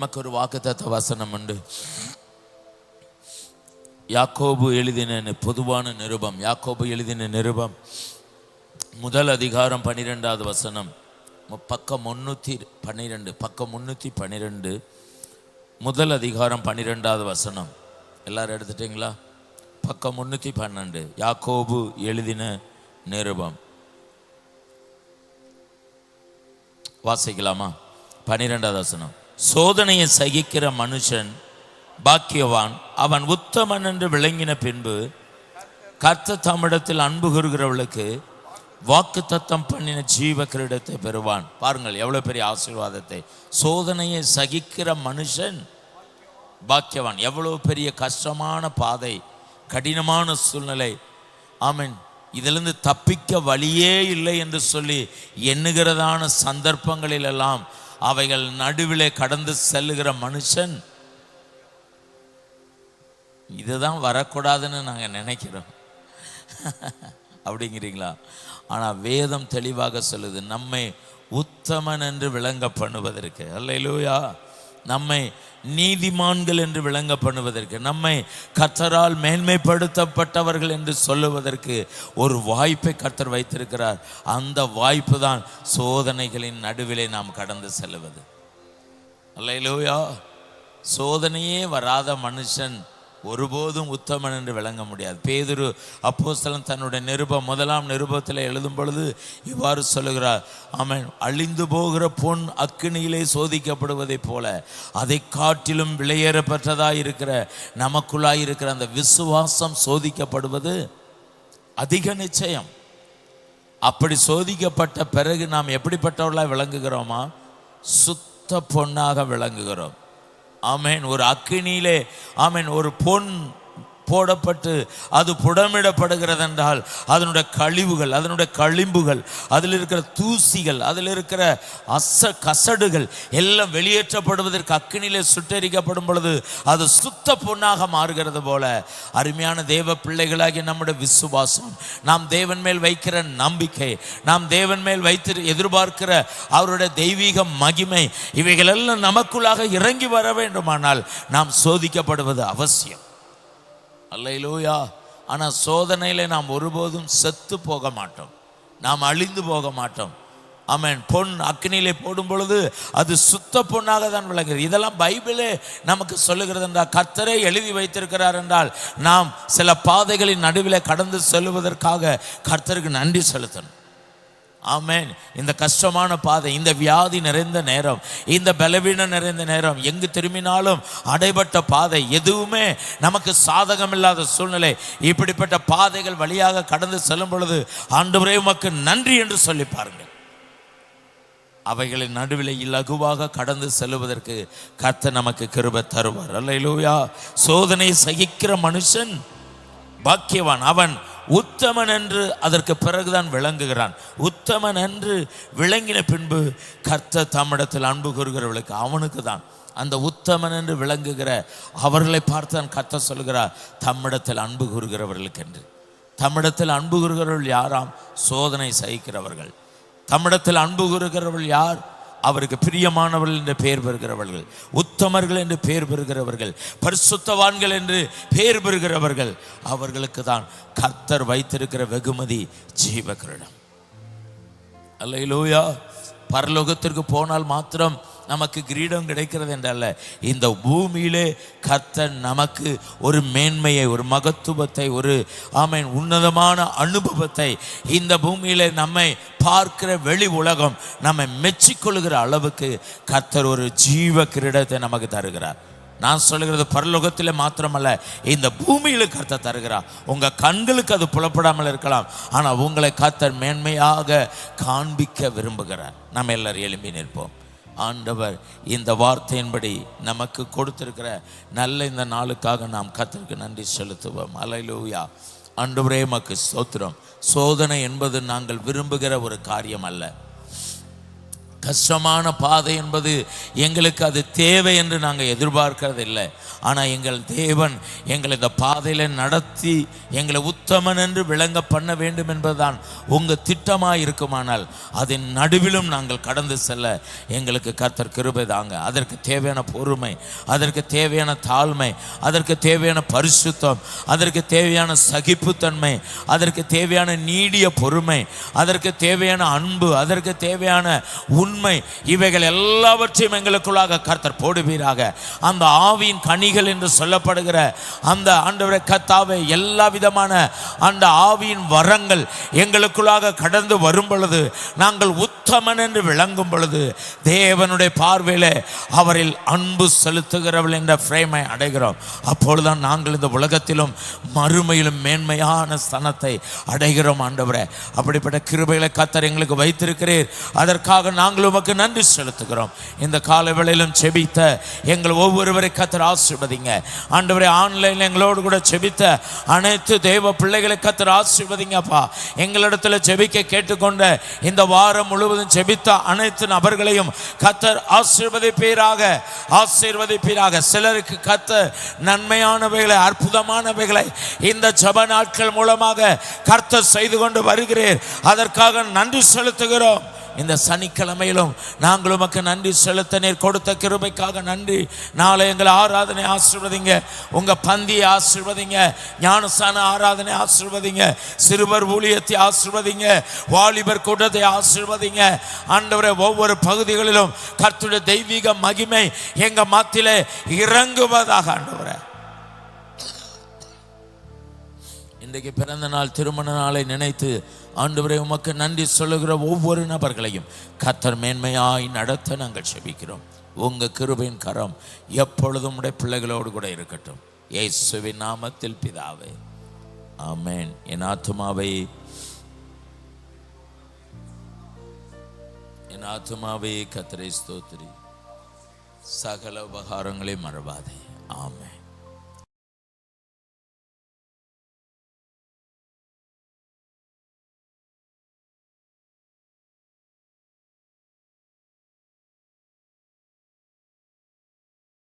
நமக்கு ஒரு வாக்குத்தத்த வசனம் உண்டு. யாக்கோபு எழுதின பொதுவான நிருபம், யாக்கோபு எழுதின நிருபம் முதல் அதிகாரம் 12வது வசனம், பக்கம் 312 முதல் அதிகாரம் 12வது வசனம். எல்லாரும் எடுத்துட்டீங்களா? பக்கம் 312 யாக்கோபு எழுதின நிருபம். வாசிக்கலாமா? 12வது வசனம். சோதனையை சகிக்கிற மனுஷன் பாக்கியவான், அவன் உத்தமன் என்று விளங்கின பின்பு கர்த்தர் தம்மிடத்தில் அன்பு கூறுகிறவளுக்கு வாக்கு தத்தம் பண்ணின ஜீவ கிரீடத்தை பெறுவான். பாருங்கள் எவ்வளவு பெரிய ஆசீர்வாதத்தை. சோதனையை சகிக்கிற மனுஷன் பாக்கியவான். எவ்வளவு பெரிய கஷ்டமான பாதை, கடினமான சூழ்நிலை. ஆமென். இதிலிருந்து தப்பிக்க வழியே இல்லை என்று சொல்லி எண்ணுகிறதான சந்தர்ப்பங்களிலெல்லாம் அவைகள் நடுவிலே கடந்து செல்லுகிற மனுஷன், இதுதான் வரக்கூடாதுன்னு நாங்கள் நினைக்கிறோம் அப்படிங்கிறீங்களா? ஆனால் வேதம் தெளிவாக சொல்லுது, நம்மை உத்தமன் என்று விளங்க பண்ணுவதற்கு, அல்லேலூயா, நம்மை நீதிமான்கள் என்று விளங்க பண்ணுவதற்கு, நம்மை கர்த்தரால் மேன்மைப்படுத்தப்பட்டவர்கள் என்று சொல்லுவதற்கு ஒரு வாய்ப்பை கர்த்தர் வைத்திருக்கிறார். அந்த வாய்ப்பு தான் சோதனைகளின் நடுவிலே நாம் கடந்து செல்லுவது. அல்லேலூயா. சோதனையே வராத மனுஷன் ஒருபோதும் உத்தமன் என்று விளங்க முடியாது. பேதுரு அப்போஸ்தலன் தன்னுடைய முதலாம் நிருபத்தில் எழுதும் பொழுது இவ்வாறு சொல்லுகிறார், ஆமென், அழிந்து போகிற பொன் அக்கினியிலே சோதிக்கப்படுவதைப் போல அதை காட்டிலும் விலையேற பெற்றதாய் இருக்கிற நமக்குள்ளாய் இருக்கிற அந்த விசுவாசம் சோதிக்கப்படுவது அதிக நிச்சயம். அப்படி சோதிக்கப்பட்ட பிறகு நாம் எப்படிப்பட்டவர்களாய் விளங்குகிறோமா? சுத்த பொன்னாக விளங்குகிறோம். ஆமென். ஒரு அக்கினியிலே, ஆமென், ஒரு பொன் போடப்பட்டு அது புடமிடப்படுகிறது என்றால் அதனுடைய கழிவுகள், அதனுடைய களிம்புகள், அதில் இருக்கிற தூசிகள், அதில் இருக்கிற கசடுகள் எல்லாம் வெளியேற்றப்படுவதற்கு அக்கினியிலே சுட்டெரிக்கப்படும் பொழுது அது சுத்த பொன்னாக மாறுகிறது போல அருமையான தேவ பிள்ளைகளாகிய நம்முடைய விசுவாசம், நாம் தேவன் மேல் வைக்கிற நம்பிக்கை, நாம் தேவன் மேல் வைத்து எதிர்பார்க்கிற அவருடைய தெய்வீக மகிமை, இவைகளெல்லாம் நமக்குள்ளாக இறங்கி வர வேண்டுமானால் நாம் சோதிக்கப்படுவது அவசியம். அல்லேலூயா. ஆனால் சோதனையிலே நாம் ஒருபோதும் செத்து போக மாட்டோம், நாம் அழிந்து போக மாட்டோம். ஆமென். பொன் அக்னியிலே போடும் பொழுது அது சுத்த பொன்னாக தான் விளங்குகிறது. இதெல்லாம் பைபிளே நமக்கு சொல்லுகிறது என்றால், கர்த்தரே எழுதி வைத்திருக்கிறார் என்றால், நாம் சில பாதைகளின் நடுவில் கடந்து செல்வதற்காக கர்த்தருக்கு நன்றி செலுத்தணும். ஆமென். இந்த கஷ்டமான பாதை, இந்த வியாதி நிறைந்த நேரம், இந்த பலவீனம் நிறைந்த நேரம், எங்கு திரும்பினாலும் அடைபட்ட பாதை, எதுவுமே நமக்கு சாதகம் இல்லாத சூழ்நிலை, இப்படிப்பட்ட பாதைகள் வழியாக கடந்து செல்லும் பொழுது ஆண்டவரே உமக்கு நன்றி என்று சொல்லி பாருங்கள். அவைகளின் நடுவில் இலகுவாக கடந்து செல்வதற்கு கர்த்தர் நமக்கு கிருபை தருவார். அல்லேலூயா. சோதனை சகிக்கிற மனுஷன் பாக்கியவான், அவன் உத்தமன் என்று அதற்கு பிறகுதான் விளங்குகிறான். உத்தமன் என்று விளங்கின பின்பு கர்த்தர் தம்மிடத்தில் அன்பு கூறுகிறவர்களுக்கு, அவனுக்கு தான் அந்த உத்தமன் என்று விளங்குகிற அவர்களை பார்த்தான் கர்த்தர் சொல்கிறார், தம்மிடத்தில் அன்பு கூறுகிறவர்களுக்கு என்று. தம்மிடத்தில் அன்பு கூறுகிறவர்கள் யாராம்? சோதனை சகிக்கிறவர்கள். தம்மிடத்தில் அன்பு கூறுகிறவர்கள் யார்? அவருக்கு பிரியமானவர்கள் என்று பெயர் பெறுகிறவர்கள், உத்தமர்கள் என்று பெயர் பெறுகிறவர்கள், பரிசுத்தவான்கள் என்று பெயர் பெறுகிறவர்கள். அவர்களுக்கு தான் கர்த்தர் வைத்திருக்கிற வெகுமதி ஜீவ கிரீடம். அல்லேலூயா. பரலோகத்திற்கு போனால் மாத்திரம் நமக்கு கிரீடம் கிடைக்கிறது என்றல்ல, இந்த பூமியிலே கர்த்தர் நமக்கு ஒரு மேன்மையை, ஒரு மகத்துவத்தை, ஒரு ஆமென் உன்னதமான அனுபவத்தை, இந்த பூமியிலே நம்மை பார்க்கிற வெளி உலகம் நம்மை மெச்சிக்கொள்கிற அளவுக்கு கர்த்தர் ஒரு ஜீவ கிரீடத்தை நமக்கு தருகிறார். நான் சொல்லுகிறது பரலோகத்தில் மாத்திரமல்ல, இந்த பூமியில கர்த்தர் தருகிறார். உங்க கண்களுக்கு அது புலப்படாமல் இருக்கலாம், ஆனால் உங்களை கர்த்தர் மேன்மையாக காண்பிக்க விரும்புகிறார். நம்ம எல்லாரும் எழும்பி நிற்போம். ஆண்டவர் இந்த வார்த்தையின்படி நமக்கு கொடுத்திருக்கிற நல்ல இந்த நாளுக்காக நாம் கர்த்தருக்கு நன்றி செலுத்துவோம். அல்லேலூயா. ஆண்டவரே உமக்கு ஸ்தோத்திரம். சோதனை என்பது நாங்கள் விரும்புகிற ஒரு காரியம் அல்ல. கஷ்டமான பாதை என்பது எங்களுக்கு அது தேவை என்று நாங்கள் எதிர்பார்க்கிறது இல்லை. ஆனால் எங்கள் தேவன் எங்களை இந்த பாதையில் நடத்தி எங்களை உத்தமன் என்று விளங்க பண்ண வேண்டும் என்பதுதான் உங்கள் திட்டமாக இருக்குமானால் அதன் நடுவிலும் நாங்கள் கடந்து செல்ல எங்களுக்கு கர்த்தர் கிருபை தாங்க. அதற்கு தேவையான பொறுமை, அதற்கு தேவையான தாழ்மை, அதற்கு தேவையான பரிசுத்தம், அதற்கு தேவையான சகிப்புத்தன்மை, அதற்கு தேவையான நீடிய பொறுமை, அதற்கு தேவையான அன்பு, அதற்கு தேவையான உண்மை, இவைகள் எல்லாவற்றையும் எங்களுக்குள்ளாக கர்த்தர் போடுவீராக. அந்த ஆவியின் கனிகள் என்று சொல்லப்படுகிற அந்த ஆண்டவரே கர்த்தாவே எல்லா விதமான அந்த ஆவியின் வரங்கள் எங்களுக்குள்ளாக கடந்து வரும் பொழுது, நாங்கள் உத்தமன் என்று விளங்கும் பொழுது, தேவனுடைய பார்வையிலே அவரில் அன்பு செலுத்துகிறவள் என்ற ஃப்ரேமை அடைகிறோம். அப்பொழுதுதான் நாங்கள் இந்த உலகத்திலும் மறுமையிலும் மேன்மையான ஸ்தானத்தை அடைகிறோம். ஆண்டவரே, அப்படிப்பட்ட கிருபைகளை கர்த்தர் எங்களுக்கு வைத்திருக்கிறீர். அதற்காக நாங்கள் உமக்கு நன்றி செலுத்துகிறோம். இந்த கால வேளையிலும் செபித்த எங்கள் ஒவ்வொருவரை கர்த்தர் ஆசீர்வதிங்க. ஆண்டவரே, ஆன்லைனில் எங்களோடு கூட செபித்த அனைத்து தேவ பிள்ளைகளை கர்த்தர் ஆசீர்வதிங்கப்பா. எங்களிடத்தில் செபிக்க கேட்டுக்கொண்ட இந்த வாரம் முழுவதும் செபித்த அனைத்து நபர்களையும் கர்த்தர் ஆசீர்வதிப்பீராக, ஆசீர்வதிப்பீராக. சிலருக்கு கர்த்தர் நன்மையானவைகளை, அற்புதமானவைகளை இந்த ஜெப நாட்கள் மூலமாக கர்த்தர் செய்து கொண்டு வருகிறீர். அதற்காக நன்றி செலுத்துகிறோம். இந்த சனிக்கிழமையிலும் நாங்கள் உமக்கு நன்றி செலுத்த நீர் கொடுத்த கிருபைக்காக நன்றி. நாளை எங்கள் ஆராதனை ஆசீர்வதிங்க, உங்க பந்தியை ஆசீர்வதிங்க, ஞானஸ்தான ஆராதனை ஆசீர்வதிங்க, சிறுவர் ஊழியத்தை ஆசீர்வதிங்க, வாலிபர் கூட்டத்தை ஆசீர்வதிங்க. ஆண்டவரே, ஒவ்வொரு பகுதிகளிலும் கர்த்தருடைய தெய்வீக மகிமை எங்க மத்தியிலே இறங்குவதாக. ஆண்டவரே, இன்றைக்கு பிறந்த நாள், திருமண நாளை நினைத்து ஆண்டவரே உமக்கு நன்றி சொல்லுகிற ஒவ்வொரு நபர்களையும் கர்த்தர் மேன்மையாய் நடத்த நாங்கள் செபிக்கிறோம். உங்க கிருபையின் கரம் எப்பொழுதும் உடைய பிள்ளைகளோடு கூட இருக்கட்டும். இயேசுவின் நாமத்தில் பிதாவே, ஆமென். என் ஆத்துமாவே கர்த்தரை ஸ்தோத்திரி, சகல உபகாரங்களை மறவாதே. ஆமென்.